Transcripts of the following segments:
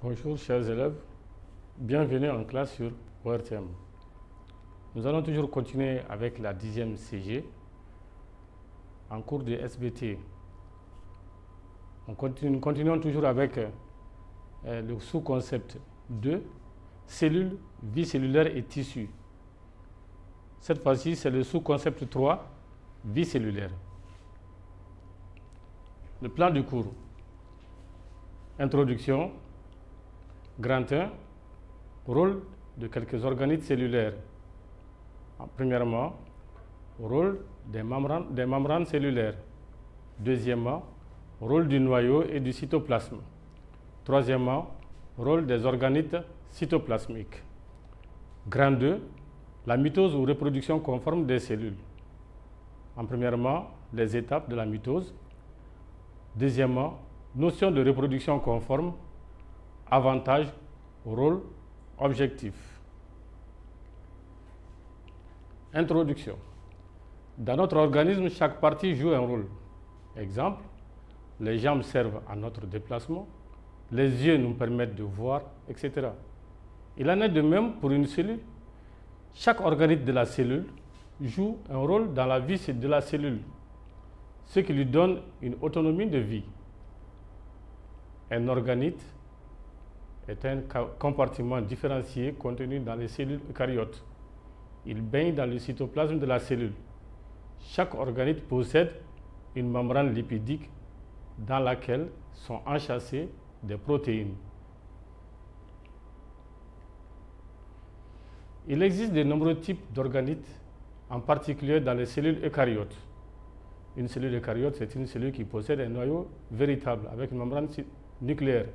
Bonjour chers élèves, bienvenue en classe sur ORTM. Nous allons toujours continuer avec la 10e CG en cours de SBT. Nous continuons toujours avec le sous-concept 2, cellules, vie cellulaire et tissus. Cette fois-ci, c'est le sous-concept 3, vie cellulaire. Le plan du cours. Introduction. Grand 1, rôle de quelques organites cellulaires. Premièrement, rôle des membranes cellulaires. Deuxièmement, rôle du noyau et du cytoplasme. Troisièmement, rôle des organites cytoplasmiques. Grand 2, la mitose ou reproduction conforme des cellules. Premièrement, les étapes de la mitose. Deuxièmement, notion de reproduction conforme. Avantages, rôle, objectif. Introduction. Dans notre organisme, chaque partie joue un rôle. Exemple, les jambes servent à notre déplacement, les yeux nous permettent de voir, etc. Il en est de même pour une cellule. Chaque organite de la cellule joue un rôle dans la vie de la cellule, ce qui lui donne une autonomie de vie. Un organite est un compartiment différencié contenu dans les cellules eucaryotes. Il baigne dans le cytoplasme de la cellule. Chaque organite possède une membrane lipidique dans laquelle sont enchâssées des protéines. Il existe de nombreux types d'organites, en particulier dans les cellules eucaryotes. Une cellule eucaryote, c'est une cellule qui possède un noyau véritable avec une membrane nucléaire.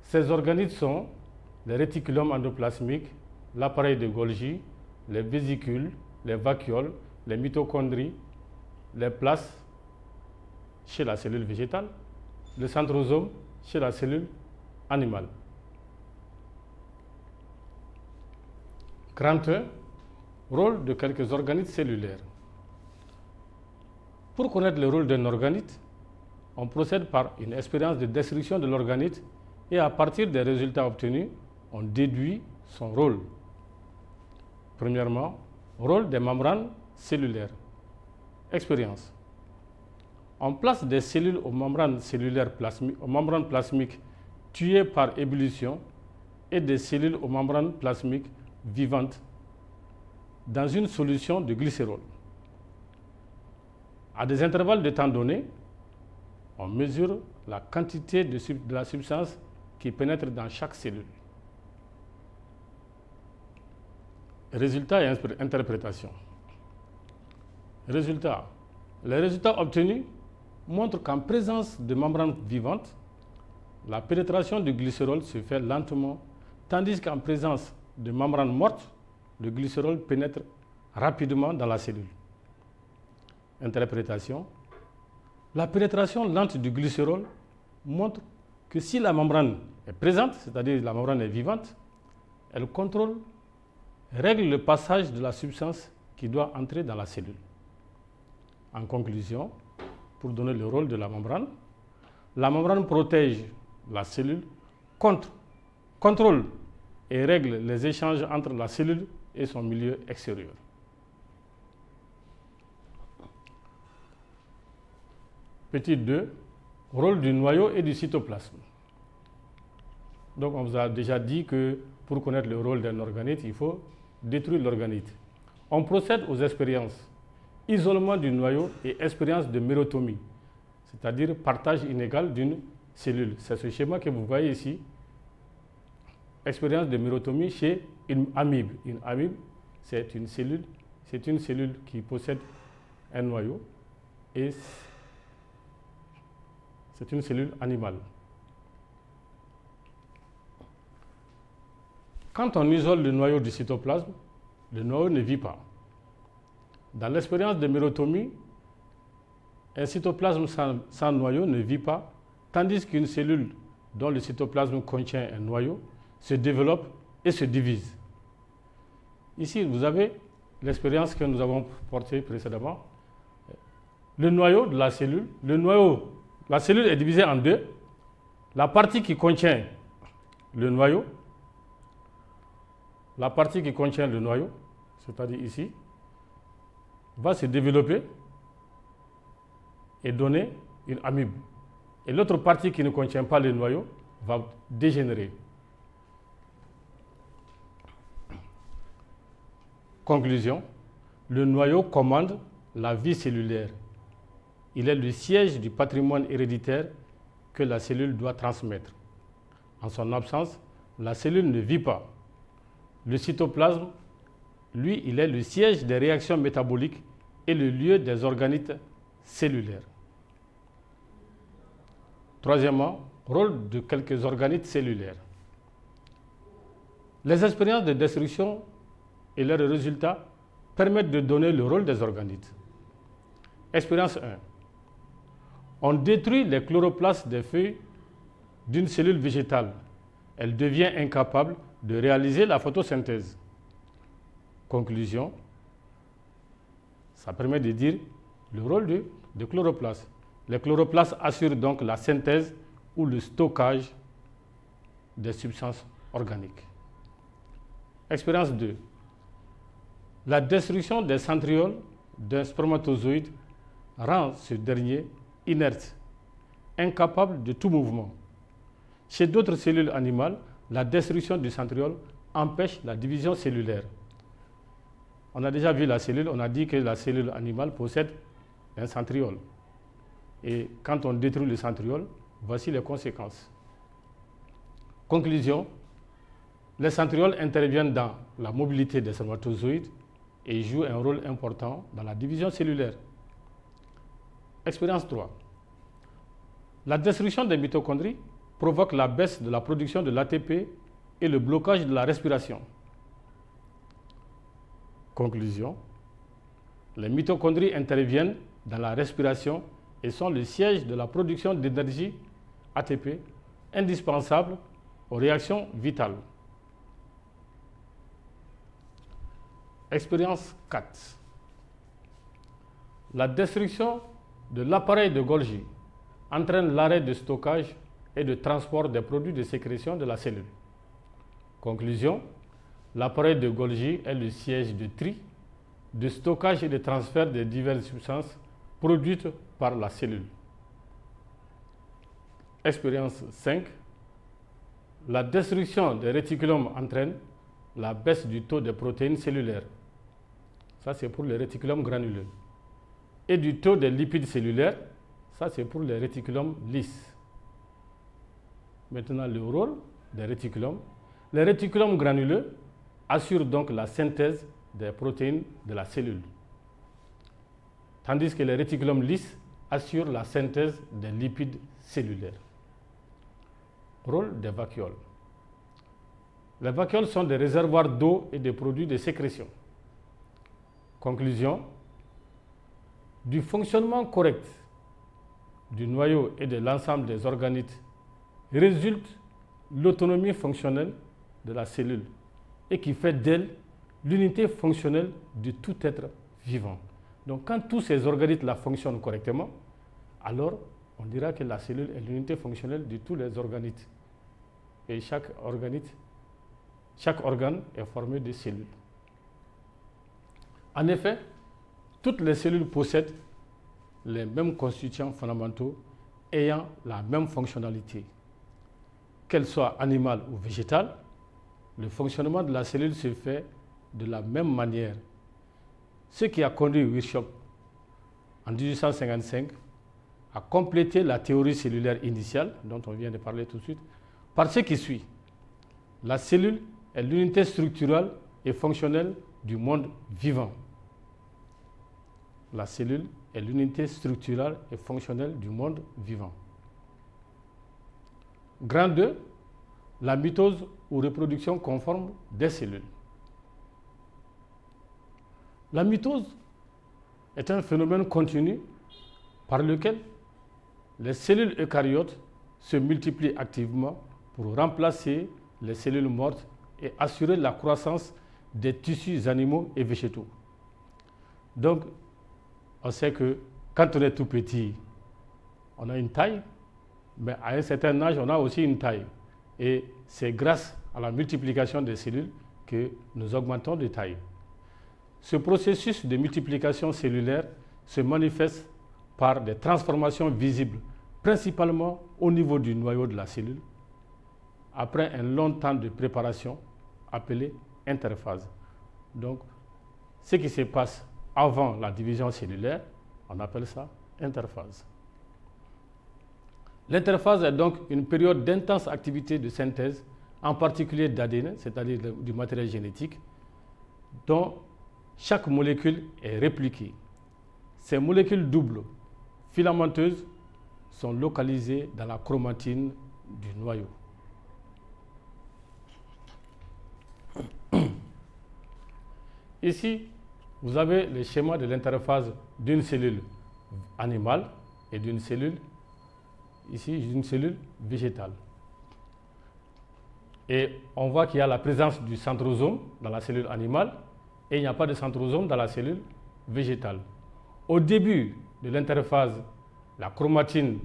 Ces organites sont les réticulums endoplasmiques, l'appareil de Golgi, les vésicules, les vacuoles, les mitochondries, les plaques chez la cellule végétale, le centrosome chez la cellule animale. Grand 1, rôle de quelques organites cellulaires. Pour connaître le rôle d'un organite, on procède par une expérience de description de l'organite et à partir des résultats obtenus, on déduit son rôle. Premièrement, rôle des membranes cellulaires. Expérience. On place des cellules aux membranes plasmiques tuées par ébullition et des cellules aux membranes plasmiques vivantes dans une solution de glycérol. À des intervalles de temps donnés, on mesure la quantité de la substance qui pénètre dans chaque cellule. Résultats et interprétation. Résultats. Les résultats obtenus montrent qu'en présence de membranes vivantes, la pénétration du glycérol se fait lentement, tandis qu'en présence de membranes mortes, le glycérol pénètre rapidement dans la cellule. Interprétation. La pénétration lente du glycérol montre que si la membrane est présente, c'est-à-dire la membrane est vivante, elle règle le passage de la substance qui doit entrer dans la cellule. En conclusion, pour donner le rôle de la membrane protège la cellule, contrôle et règle les échanges entre la cellule et son milieu extérieur. Petit 2, rôle du noyau et du cytoplasme. Donc on vous a déjà dit que pour connaître le rôle d'un organite, il faut détruire l'organite. On procède aux expériences. Isolement du noyau et expérience de mérotomie, c'est-à-dire partage inégal d'une cellule. C'est ce schéma que vous voyez ici. Expérience de mérotomie chez une amibe. Une amibe, c'est une cellule qui possède un noyau et c'est une cellule animale. Quand on isole le noyau du cytoplasme, le noyau ne vit pas. Dans l'expérience de mérotomie, un cytoplasme sans noyau ne vit pas, tandis qu'une cellule dont le cytoplasme contient un noyau se développe et se divise. Ici, vous avez l'expérience que nous avons portée précédemment. Le noyau de la cellule, la cellule est divisée en deux. La partie qui contient le noyau, la partie qui contient le noyau, c'est-à-dire ici, va se développer et donner une amide. Et l'autre partie qui ne contient pas le noyau va dégénérer. Conclusion, le noyau commande la vie cellulaire. Il est le siège du patrimoine héréditaire que la cellule doit transmettre. En son absence, la cellule ne vit pas. Le cytoplasme, lui, il est le siège des réactions métaboliques et le lieu des organites cellulaires. Troisièmement, rôle de quelques organites cellulaires. Les expériences de destruction et leurs résultats permettent de donner le rôle des organites. Expérience 1. On détruit les chloroplastes des feuilles d'une cellule végétale. Elle devient incapable de réaliser la photosynthèse. Conclusion, ça permet de dire le rôle de chloroplastes. Les chloroplastes assurent donc la synthèse ou le stockage des substances organiques. Expérience 2. La destruction des centrioles d'un spermatozoïde rend ce dernier inerte, incapable de tout mouvement. Chez d'autres cellules animales, la destruction du centriole empêche la division cellulaire. On a déjà vu la cellule, on a dit que la cellule animale possède un centriole. Et quand on détruit le centriole, voici les conséquences. Conclusion, les centrioles interviennent dans la mobilité des spermatozoïdes et jouent un rôle important dans la division cellulaire. Expérience 3. La destruction des mitochondries provoque la baisse de la production de l'ATP et le blocage de la respiration. Conclusion, les mitochondries interviennent dans la respiration et sont le siège de la production d'énergie ATP indispensable aux réactions vitales. Expérience 4. La destruction de l'appareil de Golgi entraîne l'arrêt de stockage et de transport des produits de sécrétion de la cellule. Conclusion, l'appareil de Golgi est le siège de tri, de stockage et de transfert des diverses substances produites par la cellule. Expérience 5. La destruction des réticulomes entraîne la baisse du taux de protéines cellulaires. Ça, c'est pour les réticulomes granuleux. Et du taux des lipides cellulaires, ça, c'est pour les réticulomes lisses. Maintenant, le rôle des réticulomes. Les réticulomes granuleux assurent donc la synthèse des protéines de la cellule, tandis que les réticulomes lisses assurent la synthèse des lipides cellulaires. Rôle des vacuoles. Les vacuoles sont des réservoirs d'eau et de produits de sécrétion. Conclusion, du fonctionnement correct du noyau et de l'ensemble des organites résulte l'autonomie fonctionnelle de la cellule et qui fait d'elle l'unité fonctionnelle de tout être vivant. Donc quand tous ces organites-là fonctionnent correctement, alors on dira que la cellule est l'unité fonctionnelle de tous les organites. Et chaque organe est formé de cellules. En effet, toutes les cellules possèdent les mêmes constituants fondamentaux ayant la même fonctionnalité. Qu'elles soient animales ou végétales, le fonctionnement de la cellule se fait de la même manière. Ce qui a conduit Virchow en 1855 à compléter la théorie cellulaire initiale, dont on vient de parler tout de suite, par ce qui suit. La cellule est l'unité structurelle et fonctionnelle du monde vivant. La cellule est l'unité structurelle et fonctionnelle du monde vivant. Grand 2, la mitose ou reproduction conforme des cellules. La mitose est un phénomène continu par lequel les cellules eucaryotes se multiplient activement pour remplacer les cellules mortes et assurer la croissance des tissus animaux et végétaux. Donc, on sait que quand on est tout petit, on a une taille, mais à un certain âge, on a aussi une taille. et c'est grâce à la multiplication des cellules que nous augmentons de taille. Ce processus de multiplication cellulaire se manifeste par des transformations visibles, principalement au niveau du noyau de la cellule, après un long temps de préparation appelé interphase. Donc, ce qui se passe avant la division cellulaire, on appelle ça interphase. L'interphase est donc une période d'intense activité de synthèse, en particulier d'ADN, c'est-à-dire du matériel génétique, dont chaque molécule est répliquée. Ces molécules doubles filamenteuses sont localisées dans la chromatine du noyau. Ici, vous avez le schéma de l'interphase d'une cellule animale et d'une cellule, ici, d'une cellule végétale. Et on voit qu'il y a la présence du centrosome dans la cellule animale et il n'y a pas de centrosome dans la cellule végétale. Au début de l'interphase, la chromatine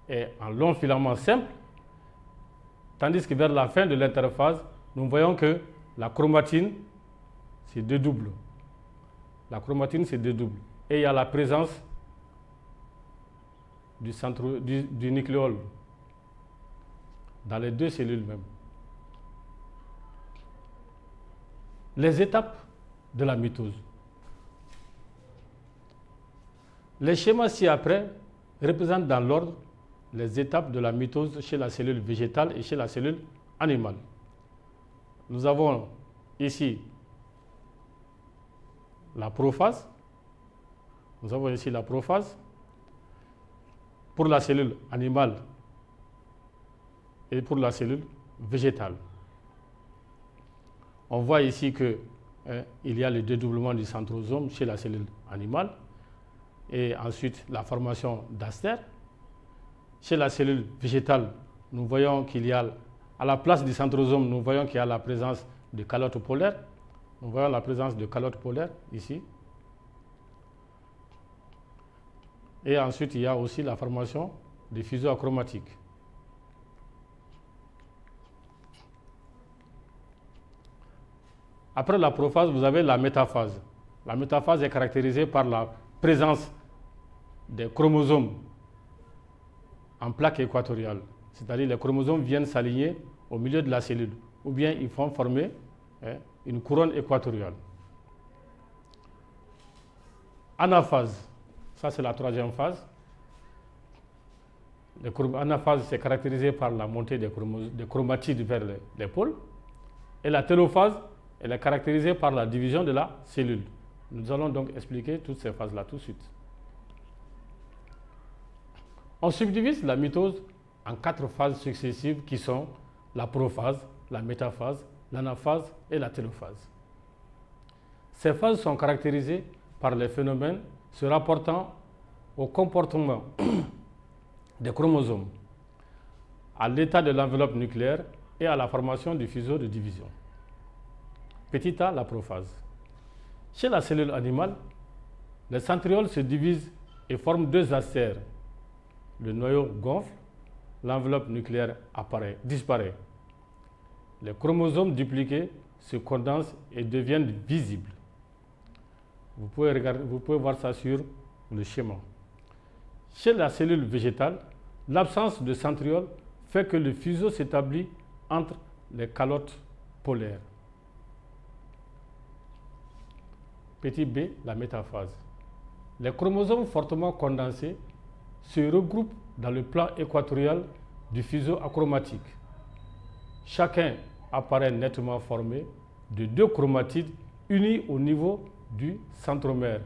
est en long filament simple, tandis que vers la fin de l'interphase, nous voyons que la chromatine se dédouble. La chromatine se dédouble. Et il y a la présence du nucléole dans les deux cellules même. Les étapes de la mitose. Les schémas ci-après représentent dans l'ordre les étapes de la mitose chez la cellule végétale et chez la cellule animale. Nous avons ici la prophase. Nous avons ici la prophase pour la cellule animale et pour la cellule végétale. On voit ici qu'il y a le dédoublement du centrosome chez la cellule animale et ensuite la formation d'astère. Chez la cellule végétale, nous voyons qu'il y a, à la place du centrosome, nous voyons qu'il y a la présence de calottes polaires. Nous voyons la présence de calottes polaires ici. Et ensuite, il y a aussi la formation des fuseaux achromatiques. Après la prophase, vous avez la métaphase. La métaphase est caractérisée par la présence des chromosomes en plaque équatoriale. C'est-à-dire les chromosomes viennent s'aligner au milieu de la cellule, ou bien ils font former une couronne équatoriale. Anaphase, ça c'est la troisième phase. L'anaphase c'est caractérisé par la montée des chromatides vers les pôles. Et la télophase, elle est caractérisée par la division de la cellule. Nous allons donc expliquer toutes ces phases-là tout de suite. On subdivise la mitose en 4 phases successives qui sont la prophase, la métaphase, l'anaphase et la télophase. Ces phases sont caractérisées par les phénomènes se rapportant au comportement des chromosomes, à l'état de l'enveloppe nucléaire et à la formation du fuseau de division. Petit a, la prophase. Chez la cellule animale, les centrioles se divisent et forment 2 astères. Le noyau gonfle, l'enveloppe nucléaire disparaît. Les chromosomes dupliqués se condensent et deviennent visibles. Vous pouvez voir ça sur le schéma. Chez la cellule végétale, l'absence de centriole fait que le fuseau s'établit entre les calottes polaires. Petit b, la métaphase. Les chromosomes fortement condensés se regroupent dans le plan équatorial du fuseau achromatique. Chacun apparaît nettement formé de 2 chromatides unis au niveau du centromère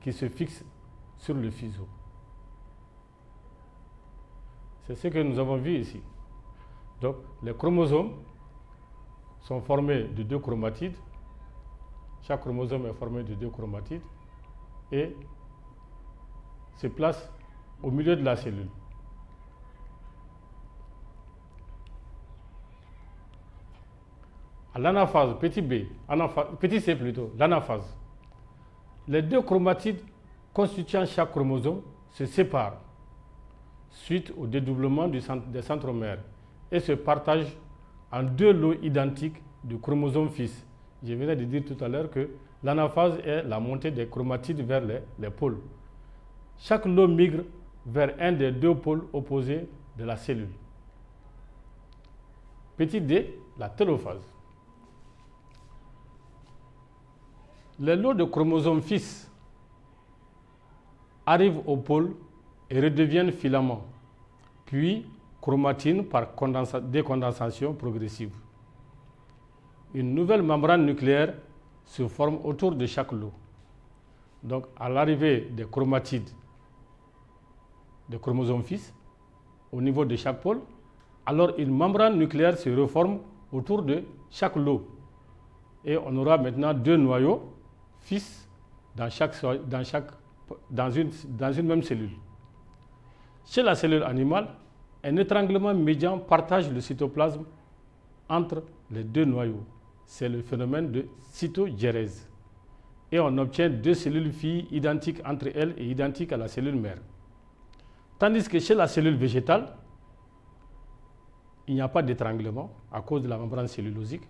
qui se fixe sur le fuseau. C'est ce que nous avons vu ici. Donc, les chromosomes sont formés de 2 chromatides. Chaque chromosome est formé de 2 chromatides et se place au milieu de la cellule. À l'anaphase, petit b, petit c plutôt, l'anaphase, les 2 chromatides constituant chaque chromosome se séparent suite au dédoublement des centromères et se partagent en deux lots identiques de chromosomes fils. Je venais de dire tout à l'heure que l'anaphase est la montée des chromatides vers les pôles. Chaque lot migre vers un des deux pôles opposés de la cellule. Petit d, la télophase. Les lots de chromosomes fils arrivent au pôle et redeviennent filaments, puis chromatine par décondensation progressive. Une nouvelle membrane nucléaire se forme autour de chaque lot. Donc, à l'arrivée des chromatides des chromosomes fils au niveau de chaque pôle, alors une membrane nucléaire se reforme autour de chaque lot. Et on aura maintenant deux noyaux fils dans une même cellule. Chez la cellule animale, un étranglement médian partage le cytoplasme entre les deux noyaux. C'est le phénomène de cytogérèse. Et on obtient deux cellules filles identiques entre elles et identiques à la cellule mère. Tandis que chez la cellule végétale, il n'y a pas d'étranglement à cause de la membrane cellulosique.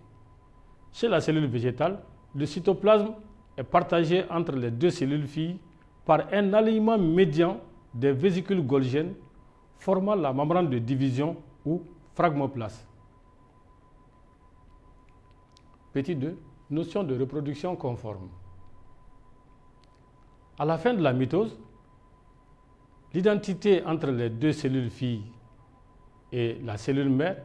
Chez la cellule végétale, le cytoplasme est partagé entre les deux cellules filles par un alignement médian des vésicules golgiennes formant la membrane de division ou phragmoplaste. Petit 2, notion de reproduction conforme. À la fin de la mitose, l'identité entre les deux cellules filles et la cellule mère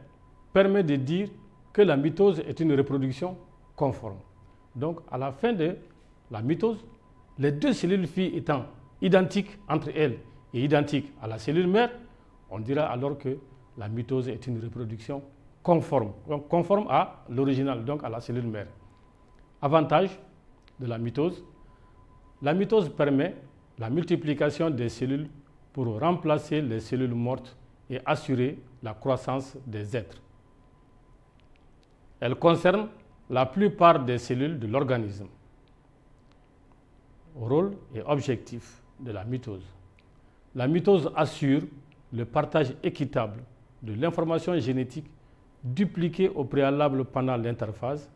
permet de dire que la mitose est une reproduction conforme. Donc, à la fin de la mitose, les deux cellules filles étant identiques entre elles et identiques à la cellule mère, on dira alors que la mitose est une reproduction conforme, donc conforme à l'original, donc à la cellule mère. Avantage de la mitose permet la multiplication des cellules pour remplacer les cellules mortes et assurer la croissance des êtres. Elle concerne la plupart des cellules de l'organisme. Rôle et objectif de la mitose. La mitose assure le partage équitable de l'information génétique dupliquée au préalable pendant l'interphase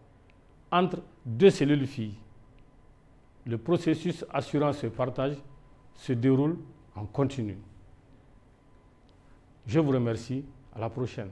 entre deux cellules filles. Le processus assurant ce partage se déroule en continu. Je vous remercie. À la prochaine.